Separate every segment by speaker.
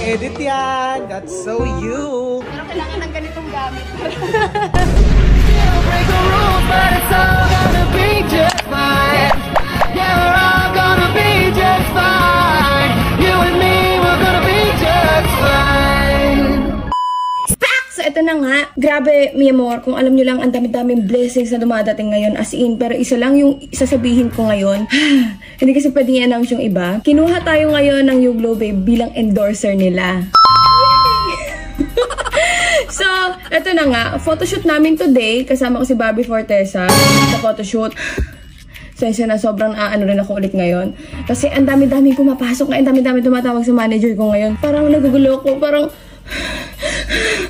Speaker 1: edit yan. That's so you.
Speaker 2: Pero kailangan ng ganitong gamit.
Speaker 3: Break the rules, but it's all gonna be just fine. Yeah, we're all gonna be just fine. You and me, we're gonna be just fine.
Speaker 2: So, ito na nga. Grabe, mi amor, kung alam nyo lang, ang dami-daming blessings na dumadating ngayon as in. Pero isa lang yung sasabihin ko ngayon. Hindi kasi pwedeng i-announce yung iba. Kinuha tayo ngayon ng YouGlow Babe bilang endorser nila. So, ito na nga. Photoshoot namin today. Kasama ko si Barbie Fortesa sa photoshoot. Sensya na, sobrang ano rin ako ulit ngayon. Kasi ang dami-daming pumapasok na, ang dami-daming tumatawag sa manager ko ngayon. Parang nagugulo ko, parang...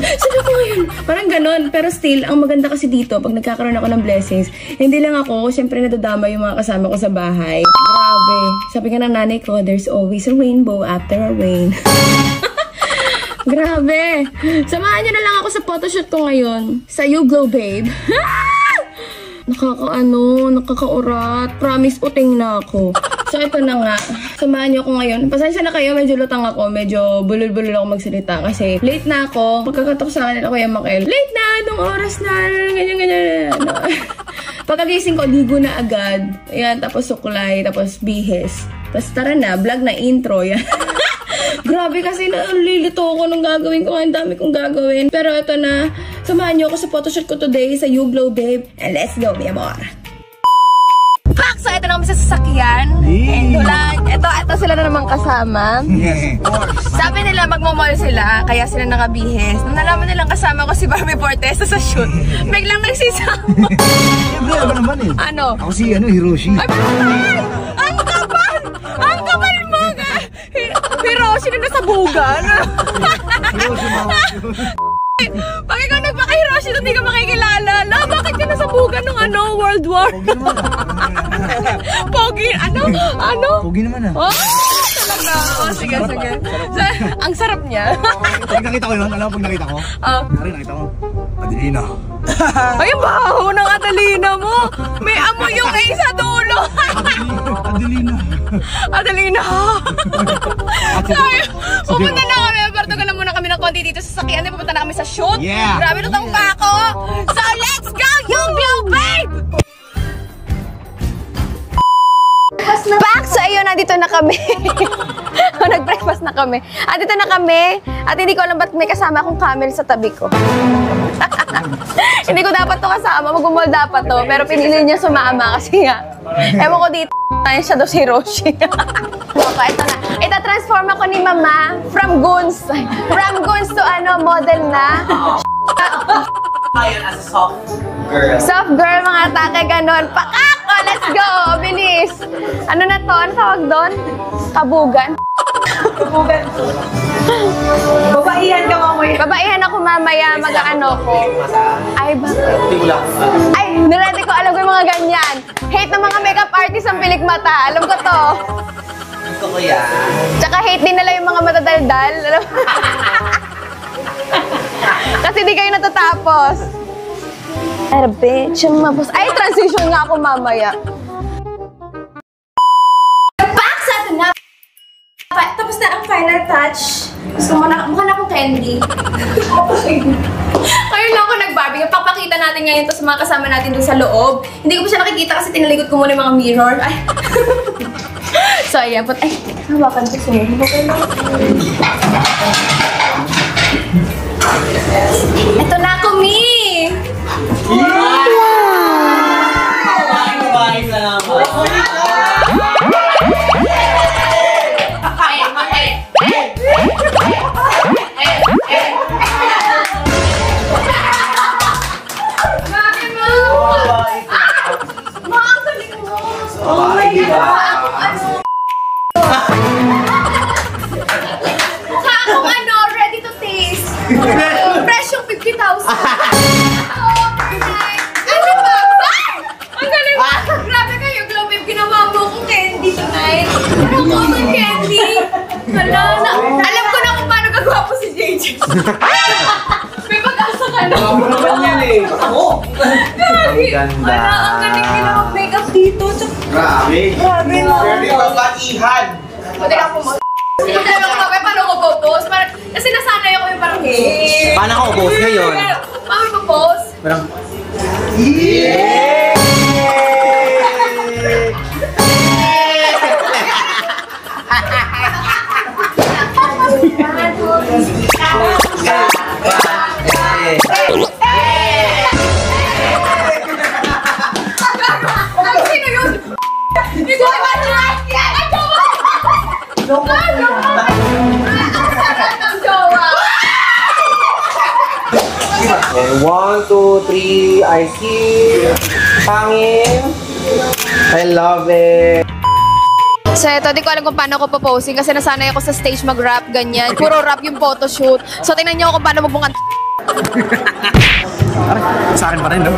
Speaker 2: Saan ako ngayon? Parang ganon. Pero still, ang maganda kasi dito, pag nagkakaroon ako ng blessings, hindi lang ako, syempre nadadama yung mga kasama ko sa bahay. Grabe. Sabi nga ng nanay ko, there's always a rainbow after a rain. Grabe. Samahan niyo na lang ako sa photoshoot ko ngayon. Sa YouGlow Babe. Nakakaurat. Promise, uting na ako. So, ito na nga. Samahan niyo ako ngayon. Pasensya na kayo, medyo lutang ako. Medyo bulol-bulol ako magsalita. Kasi late na ako. Pagkakatok sa akin nila Kuya Makel, late na! Anong oras na? Ganyan. Pagkagising ko, ligo na agad. Ayan, tapos suklay, tapos bihes. Tapos tara na, vlog na intro. Yan. Grabe kasi nalilito ako nung gagawin ko. Ang dami kong gagawin. Pero ito na. Samahan niyo ako sa photoshoot ko today sa YouGlow Babe. And let's go, mi amor. Pak! So, ito na kami sa sasakyan. And ito sila na naman kasama.
Speaker 1: Yes, of course.
Speaker 2: Sabi nila magmamall sila, kaya sila nakabihes. Nung nalaman nilang kasama ko si Barbie Fortesa sa shoot, biglang nagsisama.
Speaker 1: Siyempre, ano naman eh.
Speaker 2: Ano?
Speaker 1: Ako si Hiroshi.
Speaker 2: Ay, ang kapal! Ang kapal mo ka! Hiroshi na nasa bugan.
Speaker 1: Hiroshi mo.
Speaker 2: Pag ikaw nagpaka-Hiroshi, hindi ka makikilala. Bakit ka nasa bugan ng World War? Pogi, ano?
Speaker 1: Pogi naman ah.
Speaker 2: Oh, talaga. Oh, sige. Ang sarap niya.
Speaker 1: Pag nakita ko yun, alam mo pag nakita ko? Nakita ko. Adelina.
Speaker 2: Ay, baho ng Adelina mo. May amoy yung sa dulo. Adelina. Pupunta na kami. Partogal na muna kami ng konti dito sa sakyan. Pupunta na kami sa shoot.
Speaker 1: Yeah.
Speaker 2: Grabe lutang pa ako. So, let's go, YouGlow Babe! Back! So, ayun, nandito na kami. Nag-breakfast na kami. Dito na kami. At hindi ko alam ba't may kasama akong camel sa tabi ko. Hindi ko dapat to kasama. Mag-mall dapat to. Pero pinili niya sumama kasi nga. Ewan ko dito. Siya daw si Hiroshi. Ito na. Ita-transform ako ni Mama from goons. From goons to model na.
Speaker 4: Ayun, as a soft girl.
Speaker 2: Soft girl, mga atake, ganon. Pakak! Oh, let's go! Bilis! Ano na to? Ano tawag doon? Kabugan?
Speaker 4: Kabugan. Babaihan ka mamaya.
Speaker 2: Babaihan ako mamaya, mag-ano ko. Ay, bakit? Ay, niredy ko, alam ko yung mga ganyan. Hate ng mga makeup artist ang pilik mata. Alam ko to.
Speaker 4: Gusto ko yan.
Speaker 2: Tsaka hate din nila yung mga matadaldal. Kasi di kayo natatapos. Ay, bitch, yung mapos. Ay, transition nga ako mamaya. Back sa ito na. Tapos na ang final touch. Gusto mo na, mukha na akong candy. Ngayon lang ako nag-Barbie. Papakita natin ngayon to sa mga kasama natin dun sa loob. Hindi ko pa siya nakikita kasi tinaligot ko muna yung mga mirror. Ay. So, ayan. Ay, hawakan ko sa'yo. Ito na ako, Mi!
Speaker 4: Bahay na naman.
Speaker 2: Mami mo! Ma, ang galing mo! Oh my God! Ready to taste! Fresh yung 50,000! Ano ba? Ang galing mo! Grabe kayo, Glow Babe, ginawa mo akong candy tonight. Parang cotton candy. Hala na. Alam ko na kung paano gagawa po si JJ. May pag-asa ka na.
Speaker 4: Ako naman yan eh. Ako!
Speaker 2: Grabe.
Speaker 4: ganda.
Speaker 2: Wala, ang galing ginawang makeup dito.
Speaker 4: Grabe.
Speaker 2: Grabe no.
Speaker 4: Pwede babaihan.
Speaker 2: Pwede ka po mo. Sabi ko, paano ko po-post? Kasi nasanay ako yung parang,
Speaker 4: Paano ako post ngayon?
Speaker 2: paano ko post?
Speaker 4: Parang...
Speaker 2: Sino yun? Hindi ko naman yan! Ang jowa!
Speaker 4: 1, 2, 3, I see. Pangin. I love it.
Speaker 2: So ito, di ko alam kung paano ako po-posing kasi nasanay ako sa stage mag-rap, ganyan. Puro rap yung photoshoot. So tingnan nyo kung paano magbungan.
Speaker 1: Sa akin pa rin, no?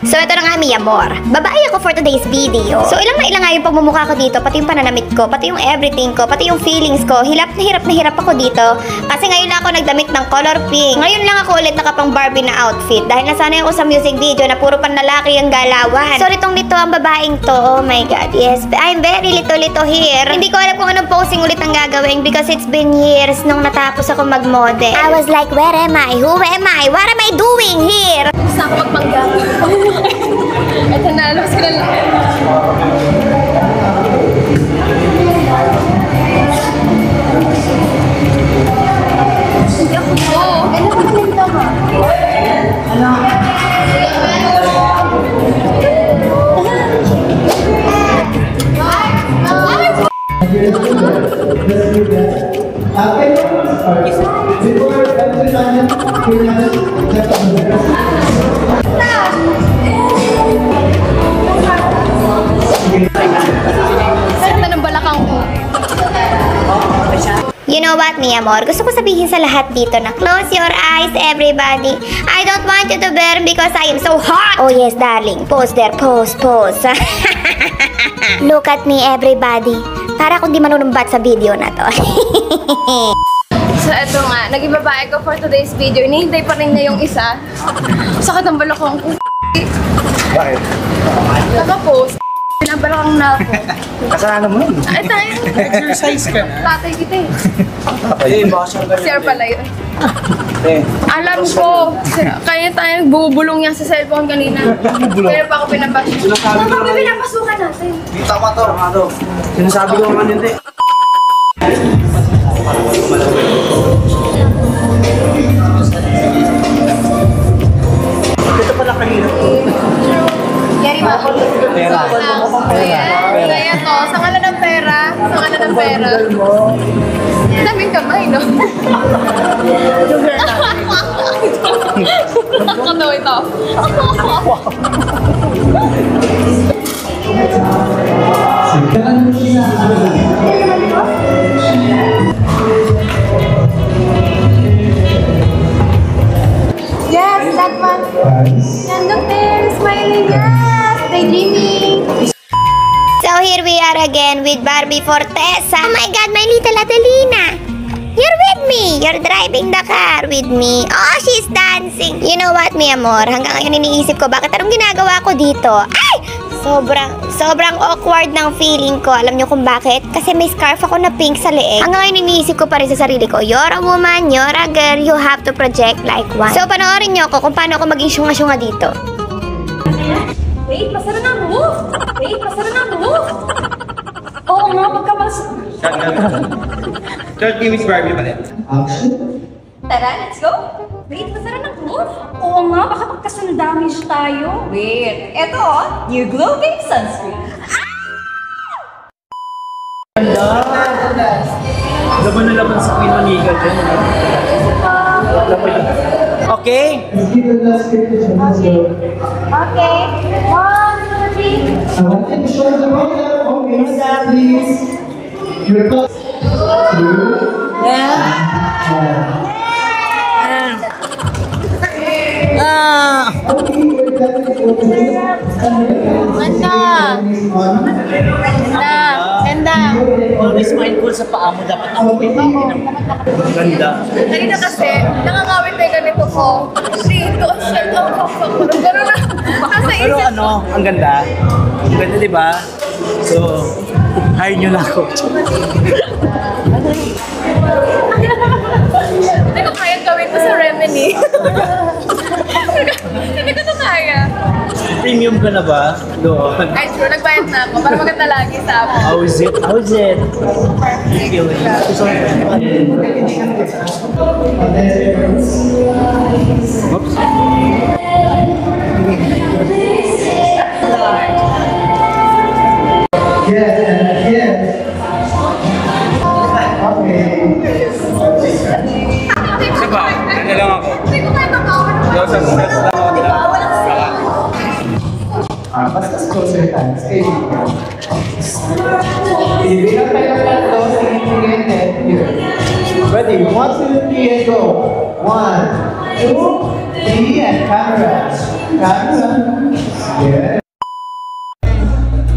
Speaker 5: So ito na nga, mi amor. Babae ako for today's video. So ilang nga yung pagmumukha ko dito, pati yung pananamit ko, pati yung everything ko, pati yung feelings ko. Hirap na hirap ako dito. Kasi ngayon lang ako nagdamit ng color pink. Ngayon lang ako ulit nakapang Barbie na outfit. Dahil nasanay ako sa music video na puro panlalaki ang galawan. So litong-lito ang babaeng to. Oh my God, yes. I'm very lito-lito here. Hindi ko alam kung anong posing ulit ang gagawin because it's been years nung natapos ako mag-model. I was like, where am I? Who am I? What am I doing here?
Speaker 2: Gusto ako magpanggang. Ito na, labas ko na lang. Hindi ako po. Ano ba nito mo? Sakta ng balakang ko.
Speaker 5: You know what, mi amor? Gusto ko sabihin sa lahat dito na close your eyes, everybody. I don't want you to burn because I am so hot. Oh yes, darling. Pose there. Pose, pose. Look at me, everybody. Para akong di manunumbat sa video na to.
Speaker 2: So eto nga, naging babae ko for today's video. Hinihintay pa rin niya yung isa. Sakit ng balakang ko.
Speaker 1: Bakit?
Speaker 2: Naka-post. Pinabalakang na ako.
Speaker 1: Kasalanan mo yun.
Speaker 2: Ay tayo.
Speaker 1: Exercise ka.
Speaker 2: Tatay kita eh.
Speaker 1: Eh, baka siya ganyan.
Speaker 2: Share pala yun.
Speaker 1: Eh,
Speaker 2: Alam ko, kaya tayo nagbubulong yan sa cellphone kanina.
Speaker 1: Bulong?
Speaker 2: Pero pa ako pinabash.
Speaker 1: Sinasabi ko naman.
Speaker 2: Pinapasukan natin.
Speaker 1: Tama to. Sinasabi ko naman hindi. Ito pala kahirap.
Speaker 2: Gary ba?
Speaker 1: Pera.
Speaker 2: Kaya to, sa ngalan ng pera. Sa ngalan ng pera. Daming kamay, no? Nakakatawa ito. Yes, that one. Nandun there, smiling. Yes, daydreaming.
Speaker 5: So here we are again with Barbie Fortesa. Oh my God, my little Adelina. You're with me. You're driving the car with me. Oh, she's dancing. You know what, mi amor? Hanggang ngayon iniisip ko, bakit anong ginagawa ko dito? Ay! Sobrang awkward ng feeling ko. Alam niyo kung bakit? Kasi may scarf ako na pink sa leeg. Hanggang ngayon iniisip ko pa rin sa sarili ko, you're a woman, you're a girl, you have to project like one. So panoorin niyo ako kung paano ako maging syunga-syunga dito.
Speaker 2: Wait, masara na mo. Wait, masara na mo. Oo nga, pagkamas...
Speaker 4: Short Miss Barbie pa rin.
Speaker 2: Tara, let's go. Wait, masara na mo. Oo nga, baka magkasun-damage tayo. Wait, eto, new glow pink sunscreen.
Speaker 1: Laban na laban si Queen Maniga dyan.
Speaker 4: Okay.
Speaker 2: Okay, 1, 2, 3. Ganda.
Speaker 4: Always mindful sa paa mo. Dapat ang
Speaker 1: Ganda.
Speaker 2: Kanina kasi, nangangawit na yung ganito ko. 3, 2, shit, gano'n na. Nasa
Speaker 1: Pero
Speaker 2: isip
Speaker 1: ano, ang ganda. Ang ganda, di ba? So,
Speaker 4: Ayaw nyo na ako.
Speaker 2: Hindi ko kaya gawin to sa Remini. Hindi ko to kaya.
Speaker 4: Premium ka na ba? Doon.
Speaker 2: Ay, sure, nagbayad na ako para maganda lagi sa ako.
Speaker 4: How is it? How is it? Oops.
Speaker 1: Isa ba? Ano lang ako?
Speaker 2: Hindi ko kaya tamawan.
Speaker 1: Yo, sa sets lang ako nila.
Speaker 6: Basta closer tayo. Ibilang tayo ng tatlo, sinigin and here. Ready? 1, 2, 3, and go. 1, 2, 3, and camera. Camera. Yeah.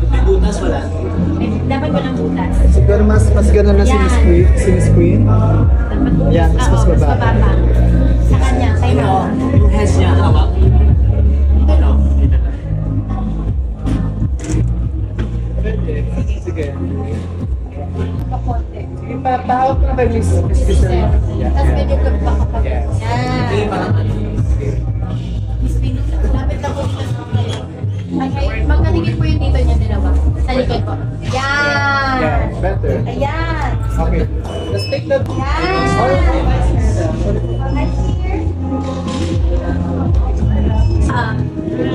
Speaker 4: May butas wala.
Speaker 5: Dapat walang butas.
Speaker 6: Siguro mas gano'n na si Miss Queen. Yan, mas baba.
Speaker 5: Sa kanya, kayo na.
Speaker 4: Yung hands niya, hawak.
Speaker 6: Sige. Sige, pahawak na kay Miss Giselle.
Speaker 5: Tapos medyo gaba ka pa.
Speaker 6: Yes.
Speaker 4: Hindi, parang ano.
Speaker 5: Lapit lang po siya sa kayo. Okay, magkatingin po yung dito niya dalawa. Sa likod po. Yan!
Speaker 6: Yeah, better.
Speaker 5: Ayan!
Speaker 6: Okay. Let's take the...
Speaker 5: Yan!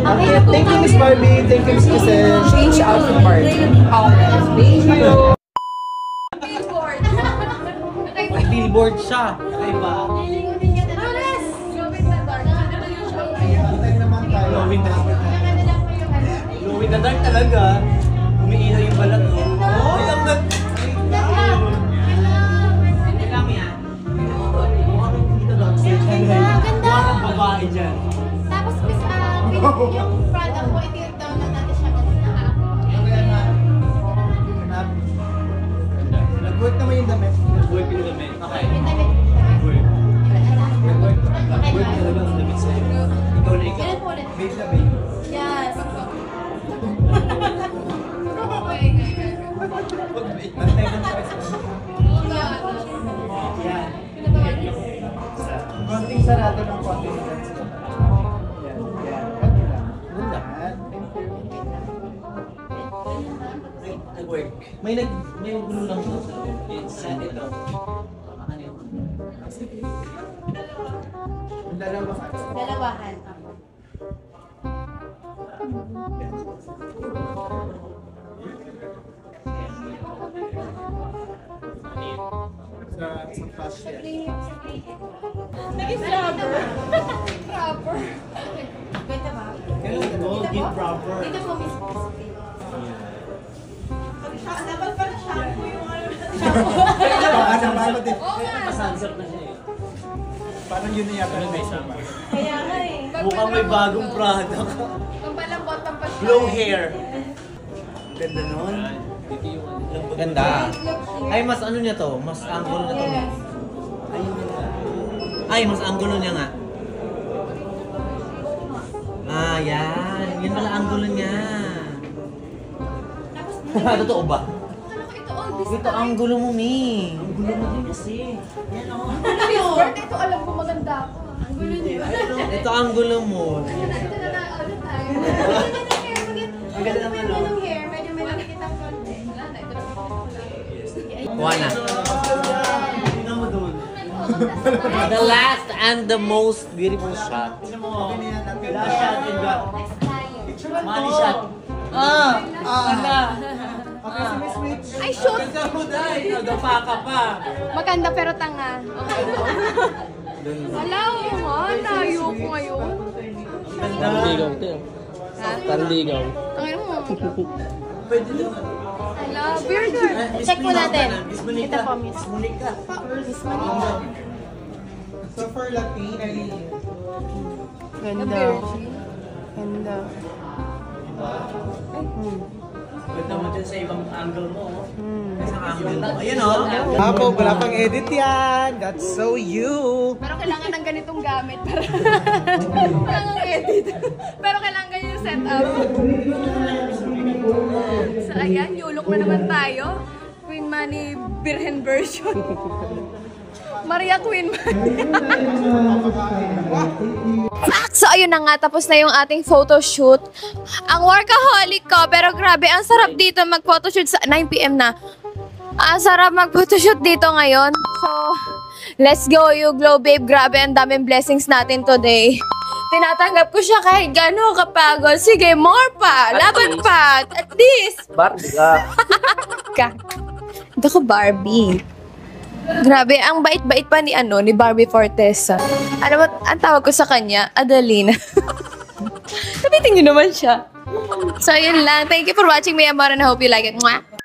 Speaker 5: Okay,
Speaker 6: Thank you, Miss Barbie. Thank you, Miss Giselle. Change out the part. Thank you.
Speaker 4: Billboard siya. Kakaiba. Glowing na. Glowing na dark talaga. Umiilaw yung balat mo. Oh, yung nag... Hindi lang yan. Mukhang dito lang. Mukhang babae dyan.
Speaker 5: Tapos, Miss, yung product po, ito yung download natin siya kanina.
Speaker 6: Nag-work naman yung damit.
Speaker 4: Nag-work yung damit. Okay. Nag-work.
Speaker 5: Okay,
Speaker 4: Nag-work talaga ang damit sa'yo. Ikaw na ikaw.
Speaker 5: ganun po ulit.
Speaker 6: Babe na babe.
Speaker 5: Yes.
Speaker 6: Antay ng price. Yan. Konting sarado ng konting lens. Yan. Yan. Konti lang.
Speaker 4: Ganda. Nag-work. May gulo lang po sa loob. Sa ito. Ano yun?
Speaker 6: Dalawahan.
Speaker 5: Dalawahan.
Speaker 6: Sa flash yan.
Speaker 5: Naging proper. Proper. Ganda ba?
Speaker 4: Gold gift proper.
Speaker 5: Dito po, Miss. Dapat pala shampoo yung ano.
Speaker 6: Paano din?
Speaker 4: Pasansap na siya eh.
Speaker 6: Parang yun na yata yung may shampoo.
Speaker 5: Kaya nga eh.
Speaker 4: Mukhang may bagong product.
Speaker 2: Pampalambot ang pag-
Speaker 4: Blow hair.
Speaker 6: Ganda nun.
Speaker 4: Ganda. Ay, mas ano niya to? Mas angulo na to. Ay, mas angulo niya nga. Ah, yan. Yan pala angulo niya. Totoo ba? Ito angulo mo, Mi. Angulo mo din kasi. Yan o.
Speaker 2: Ito alam ko maganda ako. Ang gulo niyo.
Speaker 4: Ito angulo mo.
Speaker 2: Ito na na ulit tayo.
Speaker 4: Ang ganda naman, no?
Speaker 5: Yung hair, medyo may nakikita ang konti.
Speaker 2: Wala na, ito na.
Speaker 4: Kuha na. Tingnan mo doon. The last and the most beautiful shot. Tingnan mo. Last shot and the money shot. Ganda.
Speaker 6: Okay, si Miss Rich.
Speaker 2: Ay, shoot!
Speaker 4: Ganda mo dahil. Nagapa ka pa.
Speaker 2: Maganda pero tanga. Okay. Wala ko nga, tayo ko ngayon.
Speaker 4: Ganda.
Speaker 2: Ha?
Speaker 4: Panligaw.
Speaker 2: Tangin mo.
Speaker 4: Pwede doon.
Speaker 2: Hala, burger.
Speaker 5: Check mo natin.
Speaker 4: Miss Monica.
Speaker 5: Ito po, Miss.
Speaker 4: Miss Monica.
Speaker 5: Miss Manila.
Speaker 6: So for Latin, ay...
Speaker 2: Ganda. Ganda.
Speaker 4: Ganda mo dyan sa ibang angle mo. Sa angle mo. Ayun o.
Speaker 6: Apo, wala pang edit yan. That's so you.
Speaker 2: Pero kailangan ng ganitong gamit para kailangan edit. Pero kailangan ganyan yung setup. So, Ayan, yulok na naman tayo. Queen Manny Virgin version. Maria Queen Manny. So, ayun na nga. Tapos na yung ating photoshoot. Ang workaholic ko. Pero grabe, ang sarap dito mag-photoshoot sa 9 PM na. Ang sarap mag-photoshoot dito ngayon. So, let's go, you glow babe. Grabe, ang daming blessings natin today. Tinatanggap ko siya kahit gano'n kapagod. Sige, more pa. Laban pa. At least.
Speaker 4: Barbie ka.
Speaker 2: Ito ko Barbie. Grabe, ang bait-bait pa ni Barbie Fortesa. Ano ba, ang tawag ko sa kanya? Adelina. Nabitin niyo naman siya. So, yun lang. Thank you for watching, mi amor, and I hope you like it. Mwah!